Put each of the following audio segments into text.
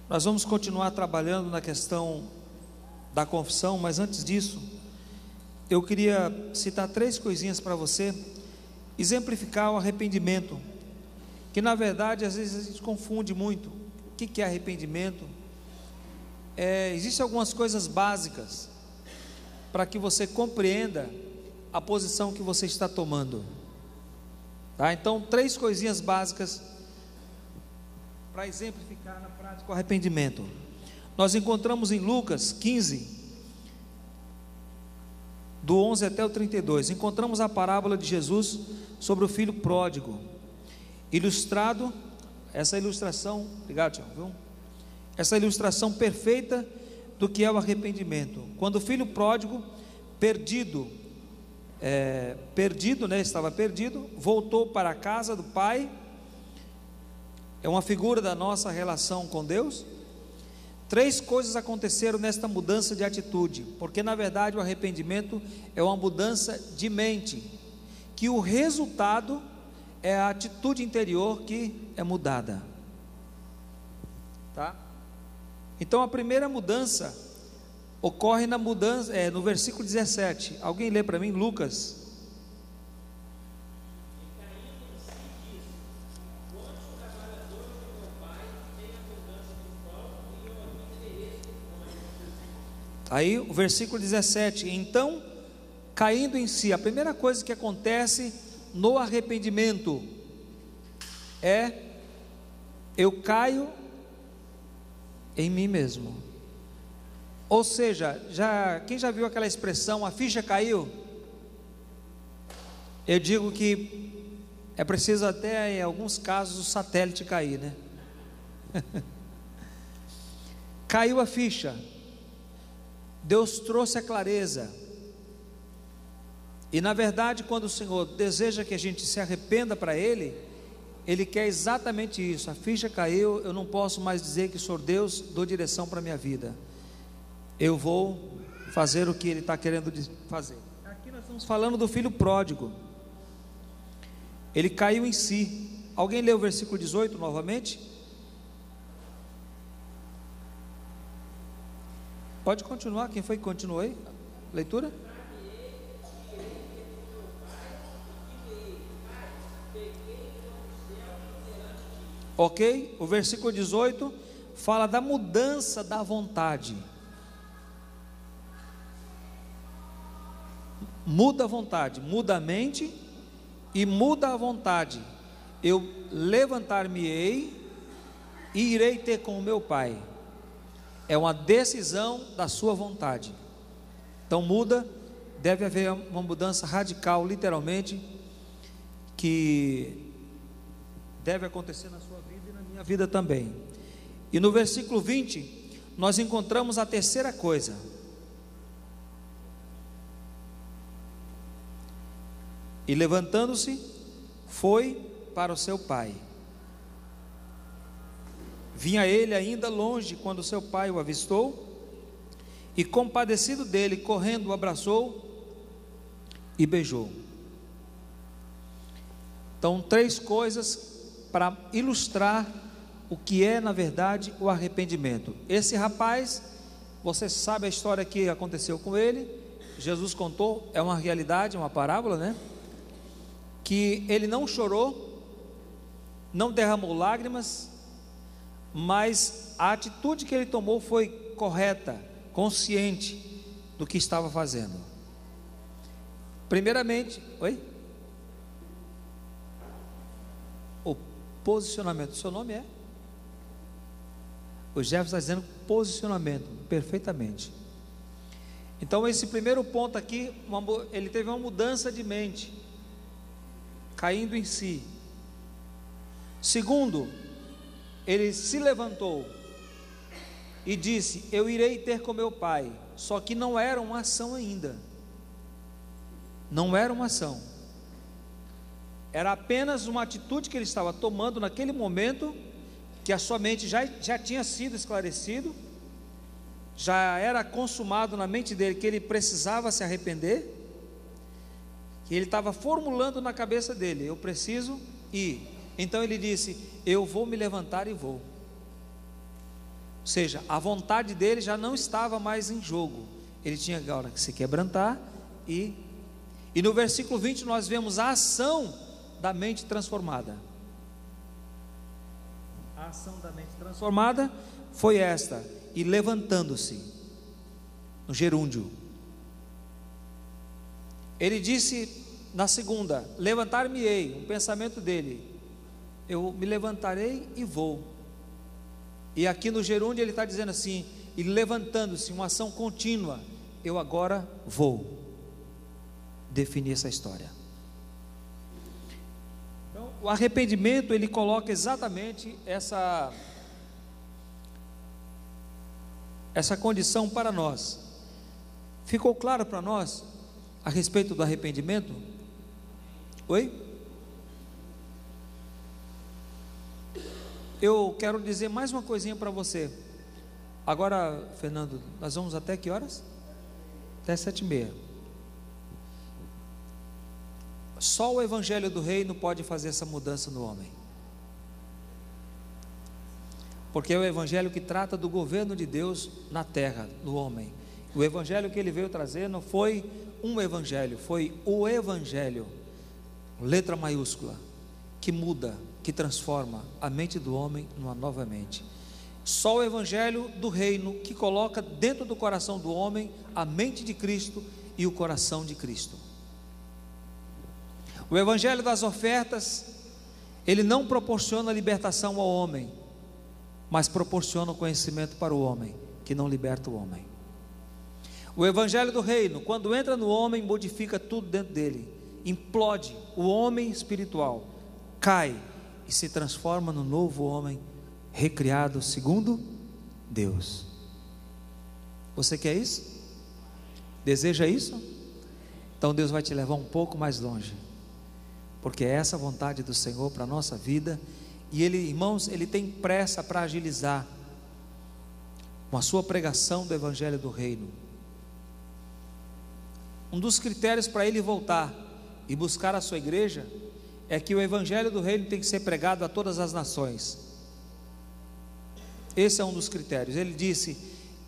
Nós vamos continuar trabalhando na questão da confissão, mas antes disso, eu queria citar 3 coisinhas para você, exemplificar o arrependimento, que na verdade às vezes a gente confunde muito. O que é arrependimento? Existem algumas coisas básicas para que você compreenda a posição que você está tomando, tá? Então, 3 coisinhas básicas para exemplificar na prática o arrependimento. Nós encontramos em Lucas 15, do 11 até o 32, encontramos a parábola de Jesus sobre o filho pródigo, ilustrado, essa ilustração, obrigado, Tiago, viu? Essa ilustração perfeita do que é o arrependimento. Quando o filho pródigo, estava perdido, voltou para a casa do pai. É uma figura da nossa relação com Deus. 3 coisas aconteceram nesta mudança de atitude, porque na verdade o arrependimento é uma mudança de mente, que o resultado é a atitude interior que é mudada, tá? Então a primeira mudança ocorre no versículo 17. Alguém lê para mim, Lucas? Aí o versículo 17, então, caindo em si, a primeira coisa que acontece no arrependimento é: eu caio em mim mesmo. Ou seja, quem já viu aquela expressão, a ficha caiu? Eu digo que é preciso até em alguns casos o satélite cair, né? Caiu a ficha, Deus trouxe a clareza. E na verdade, quando o Senhor deseja que a gente se arrependa para Ele, Ele quer exatamente isso. A ficha caiu, eu não posso mais dizer que sou Deus, dou direção para a minha vida. Eu vou fazer o que Ele está querendo fazer. Aqui nós estamos falando do filho pródigo. Ele caiu em si. Alguém lê o versículo 18 novamente? Pode continuar, quem foi que continuou aí? Leitura? Ok, o versículo 18 fala da mudança da vontade. Muda a vontade, muda a mente e muda a vontade. Eu levantar-me-ei e irei ter com o meu pai. É uma decisão da sua vontade. Então muda, deve haver uma mudança radical, literalmente, que deve acontecer na sua vida e na minha vida também. E no versículo 20, nós encontramos a terceira coisa. E levantando-se, foi para o seu pai. Vinha ele ainda longe quando seu pai o avistou, e compadecido dele, correndo, o abraçou e beijou. Então, 3 coisas para ilustrar o que é na verdade o arrependimento. Esse rapaz, você sabe a história que aconteceu com ele, Jesus contou, é uma realidade, uma parábola, né? Que ele não chorou, não derramou lágrimas, mas a atitude que ele tomou foi correta, consciente do que estava fazendo. Primeiramente, o posicionamento. O seu nome é? O Jefferson está dizendo posicionamento, perfeitamente. Então esse primeiro ponto aqui, ele teve uma mudança de mente, caindo em si. Segundo, ele se levantou e disse: eu irei ter com meu pai. Só que não era uma ação ainda. Não era uma ação. Era apenas uma atitude que ele estava tomando naquele momento, que a sua mente já tinha sido esclarecido, já era consumado na mente dele que ele precisava se arrepender, que ele estava formulando na cabeça dele: eu preciso ir. Então ele disse: eu vou me levantar e vou. Ou seja, a vontade dele já não estava mais em jogo, ele tinha agora que se quebrantar. E no versículo 20 nós vemos a ação da mente transformada. A ação da mente transformada foi esta: e levantando-se, no gerúndio, ele disse na segunda: levantar-me-ei, um pensamento dele, eu me levantarei e vou. E aqui no gerúndio ele está dizendo assim: e levantando-se, uma ação contínua, eu agora vou definir essa história. Então, o arrependimento, ele coloca exatamente essa condição para nós. Ficou claro para nós a respeito do arrependimento? Oi? Eu quero dizer mais uma coisinha para você. Agora, Fernando, nós vamos até que horas? Até 7h30. Só o Evangelho do Reino pode fazer essa mudança no homem, porque é o Evangelho que trata do governo de Deus na terra, no homem. O Evangelho que ele veio trazer não foi um Evangelho, foi o Evangelho, letra maiúscula, que muda, que transforma a mente do homem numa nova mente. Só o Evangelho do Reino que coloca dentro do coração do homem a mente de Cristo e o coração de Cristo. O Evangelho das ofertas, ele não proporciona libertação ao homem, mas proporciona o conhecimento para o homem, que não liberta o homem. O Evangelho do Reino, quando entra no homem, modifica tudo dentro dele, implode o homem espiritual, cai e se transforma no novo homem, recriado segundo Deus. Você quer isso? Deseja isso? Então Deus vai te levar um pouco mais longe, porque é essa a vontade do Senhor para a nossa vida. E Ele, irmãos, Ele tem pressa para agilizar com a sua pregação do Evangelho do Reino. Um dos critérios para Ele voltar e buscar a sua igreja é que o Evangelho do Reino tem que ser pregado a todas as nações. Esse é um dos critérios. Ele disse: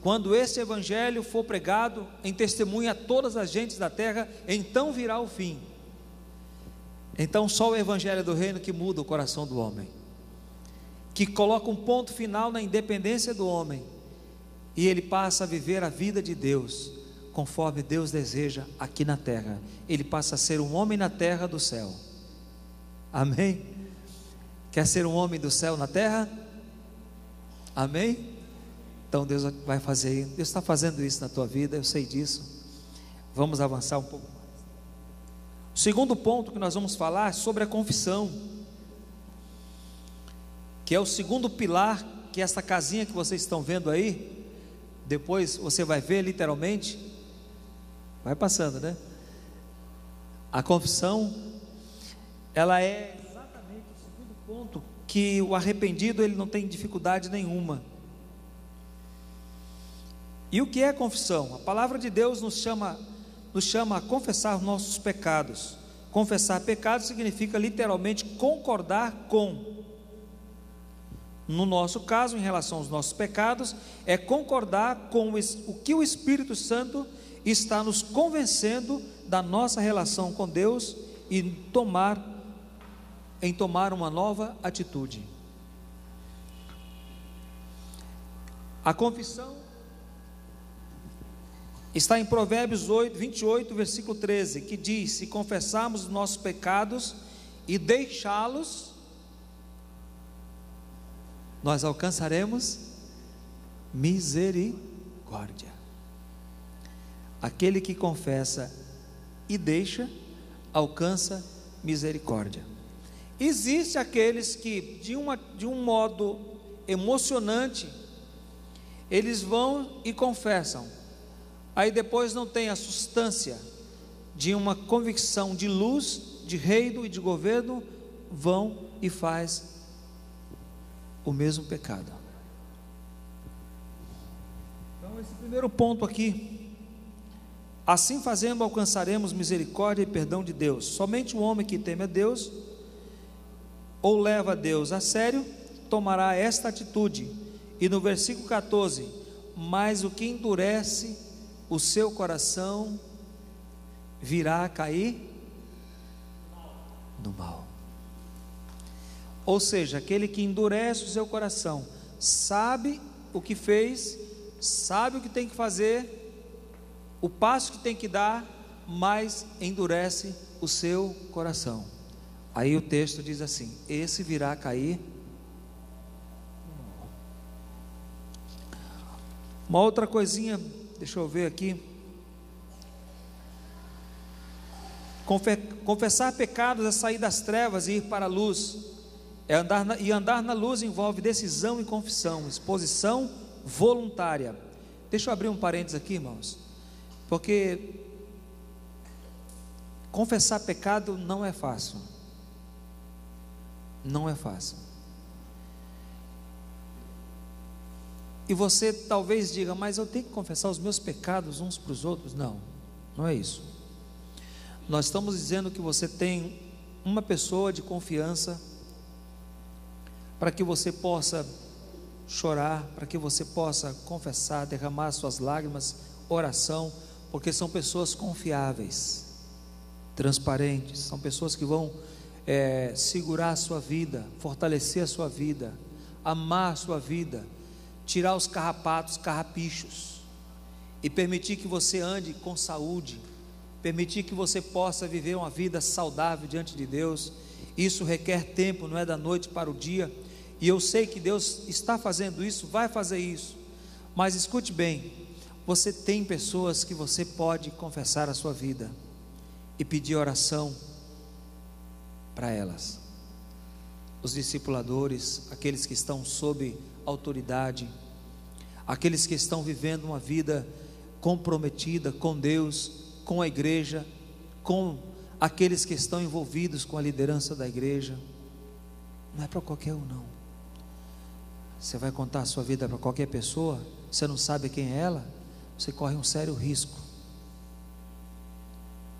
quando esse Evangelho for pregado em testemunho a todas as gentes da terra, então virá o fim. Então só o Evangelho do Reino que muda o coração do homem, que coloca um ponto final na independência do homem, e ele passa a viver a vida de Deus, conforme Deus deseja aqui na terra. Ele passa a ser um homem na terra do céu. Amém? Quer ser um homem do céu na terra? Amém? Então Deus vai fazer, Deus está fazendo isso na tua vida, eu sei disso. Vamos avançar um pouco mais. O segundo ponto que nós vamos falar é sobre a confissão, que é o segundo pilar, que essa casinha que vocês estão vendo aí, depois você vai ver literalmente, vai passando, né? A confissão, ela é exatamente o segundo ponto, que o arrependido ele não tem dificuldade nenhuma. E o que é confissão? A palavra de Deus nos chama a confessar os nossos pecados. Confessar pecados significa literalmente concordar com. No nosso caso, em relação aos nossos pecados, é concordar com o que o Espírito Santo está nos convencendo da nossa relação com Deus e tomar uma nova atitude. A confissão está em Provérbios 28, versículo 13, que diz: se confessarmos os nossos pecados e deixá-los, nós alcançaremos misericórdia. Aquele que confessa e deixa, alcança misericórdia. Existe aqueles que de um modo emocionante, eles vão e confessam, aí depois não tem a substância de uma convicção de luz, de reino e de governo, vão e faz o mesmo pecado. Então esse primeiro ponto aqui: assim fazendo alcançaremos misericórdia e perdão de Deus. Somente o homem que teme a Deus ou leva a Deus a sério tomará esta atitude E no versículo 14: mas o que endurece o seu coração virá a cair no mal. Ou seja, aquele que endurece o seu coração, sabe o que fez, sabe o que tem que fazer, o passo que tem que dar, mas endurece o seu coração. Aí o texto diz assim: esse virá a cair. Uma outra coisinha, deixa eu ver aqui. Confessar pecados é sair das trevas e ir para a luz. Andar na luz envolve decisão e confissão, exposição voluntária. Deixa eu abrir um parênteses aqui, irmãos, porque confessar pecado não é fácil. Não é fácil. E você talvez diga: mas eu tenho que confessar os meus pecados uns para os outros? Não, não é isso. Nós estamos dizendo que você tem uma pessoa de confiança para que você possa chorar, para que você possa confessar, derramar suas lágrimas, oração, porque são pessoas confiáveis, transparentes, são pessoas que vão segurar a sua vida, fortalecer a sua vida, amar a sua vida, tirar os carrapatos, carrapichos, e permitir que você ande com saúde, permitir que você possa viver uma vida saudável diante de Deus. Isso requer tempo, não é da noite para o dia, e eu sei que Deus está fazendo isso, vai fazer isso, mas escute bem, você tem pessoas que você pode confessar a sua vida e pedir oração para elas. Os discipuladores, aqueles que estão sob autoridade, aqueles que estão vivendo uma vida comprometida com Deus, com a igreja, com aqueles que estão envolvidos com a liderança da igreja. Não é para qualquer um, não. Você vai contar a sua vida para qualquer pessoa, você não sabe quem é ela, você corre um sério risco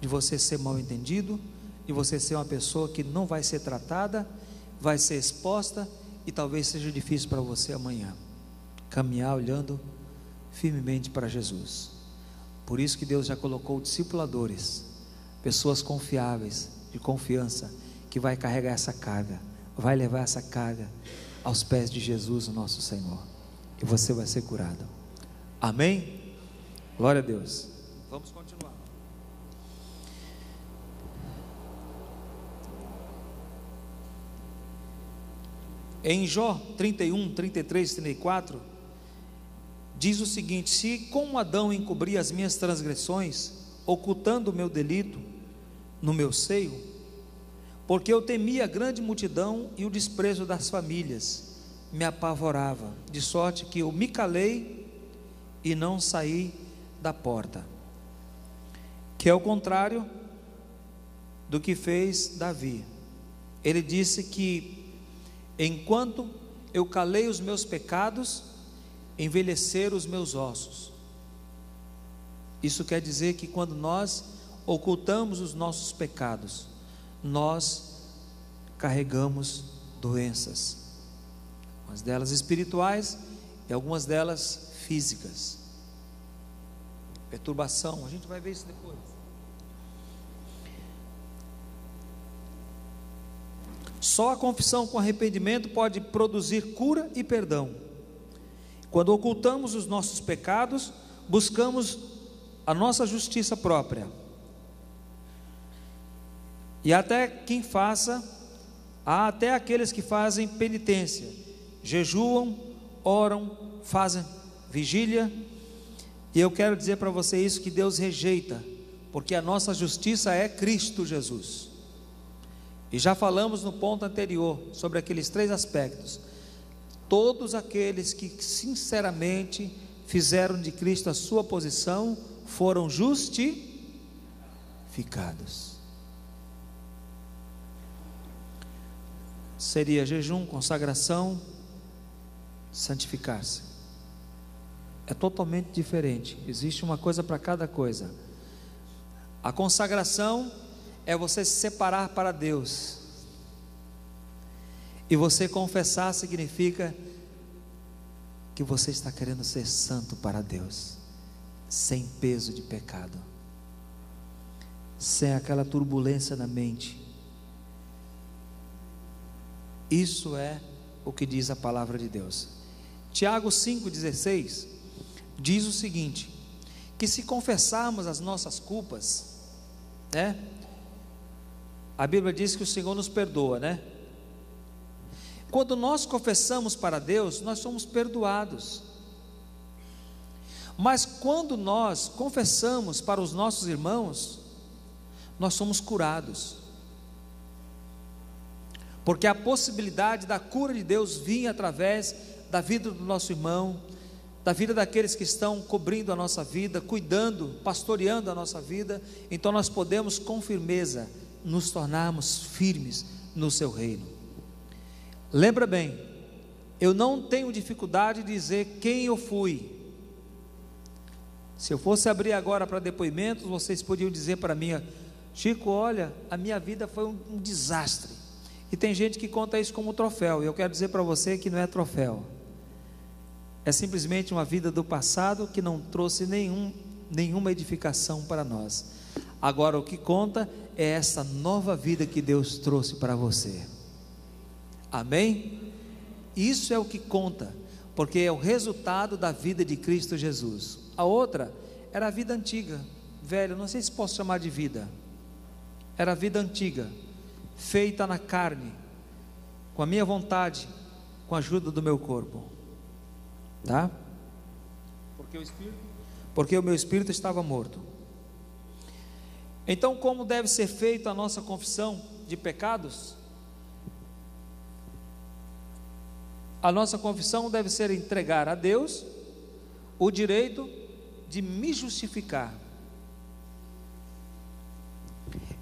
de você ser mal entendido, de você ser uma pessoa que não vai ser tratada, vai ser exposta, e talvez seja difícil para você amanhã caminhar olhando firmemente para Jesus. Por isso que Deus já colocou discipuladores, pessoas confiáveis, de confiança, que vai carregar essa carga, vai levar essa carga aos pés de Jesus, o nosso Senhor, e você vai ser curado. Amém? Glória a Deus. Vamos continuar. Em Jó 31, 33, 34, diz o seguinte: se como Adão encobri as minhas transgressões, ocultando o meu delito no meu seio, porque eu temia a grande multidão e o desprezo das famílias me apavorava, de sorte que eu me calei e não saí da porta. Que é o contrário do que fez Davi. Ele disse que enquanto eu calei os meus pecados, envelheceram os meus ossos. Isso quer dizer que quando nós ocultamos os nossos pecados, nós carregamos doenças, algumas delas espirituais e algumas delas físicas, perturbação. A gente vai ver isso depois. Só a confissão com arrependimento pode produzir cura e perdão. Quando ocultamos os nossos pecados, buscamos a nossa justiça própria. E há até aqueles que fazem penitência, jejuam, oram, fazem vigília, e eu quero dizer para você isso, que Deus rejeita, porque a nossa justiça é Cristo Jesus. E já falamos no ponto anterior sobre aqueles 3 aspectos. Todos aqueles que sinceramente fizeram de Cristo a sua posição foram justificados. Seria jejum, consagração, santificar-se. É totalmente diferente. Existe uma coisa para cada coisa. A consagração é você se separar para Deus, e você confessar significa que você está querendo ser santo para Deus, sem peso de pecado, sem aquela turbulência na mente. Isso é o que diz a palavra de Deus. Tiago 5,16 diz o seguinte: que se confessarmos as nossas culpas, a Bíblia diz que o Senhor nos perdoa, Quando nós confessamos para Deus, nós somos perdoados. Mas quando nós confessamos para os nossos irmãos, nós somos curados. Porque a possibilidade da cura de Deus vinha através da vida do nosso irmão, da vida daqueles que estão cobrindo a nossa vida, cuidando, pastoreando a nossa vida. Então nós podemos com firmeza nos tornarmos firmes no seu reino. Lembra bem, eu não tenho dificuldade de dizer quem eu fui. Se eu fosse abrir agora para depoimentos, vocês podiam dizer para mim: Chico, olha, a minha vida foi um desastre. E tem gente que conta isso como troféu, e eu quero dizer para você que não é troféu, é simplesmente uma vida do passado que não trouxe nenhuma edificação para nós. Agora o que conta é essa nova vida que Deus trouxe para você. Amém? Isso é o que conta, porque é o resultado da vida de Cristo Jesus. A outra era a vida antiga, velha, não sei se posso chamar de vida, era a vida antiga, feita na carne, com a minha vontade, com a ajuda do meu corpo, tá? Porque o meu espírito estava morto. Então, como deve ser feita a nossa confissão de pecados? A nossa confissão deve ser entregar a Deus o direito de me justificar.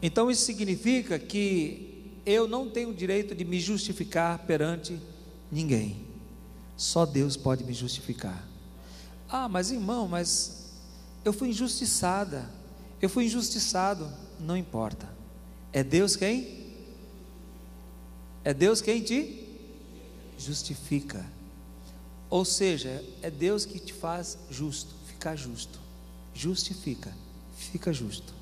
Então isso significa que eu não tenho o direito de me justificar perante ninguém. Só Deus pode me justificar. Ah, mas irmão, mas eu fui injustiçada, eu fui injustiçado. Não importa, é Deus quem? É Deus quem te justifica. Ou seja, é Deus que te faz justo, ficar justo. Justifica, fica justo.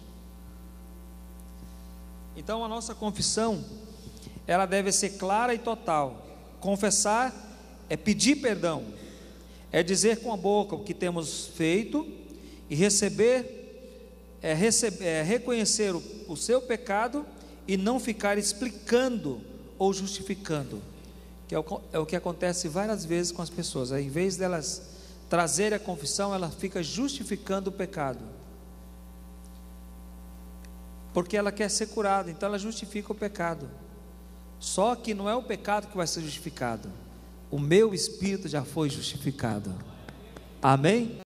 Então a nossa confissão, ela deve ser clara e total. Confessar é pedir perdão, é dizer com a boca o que temos feito, e reconhecer o seu pecado e não ficar explicando ou justificando, que é o que acontece várias vezes com as pessoas. Ao invés delas trazerem a confissão, ela fica justificando o pecado, porque ela quer ser curada, então ela justifica o pecado. Só que não é o pecado que vai ser justificado, o meu espírito já foi justificado. Amém?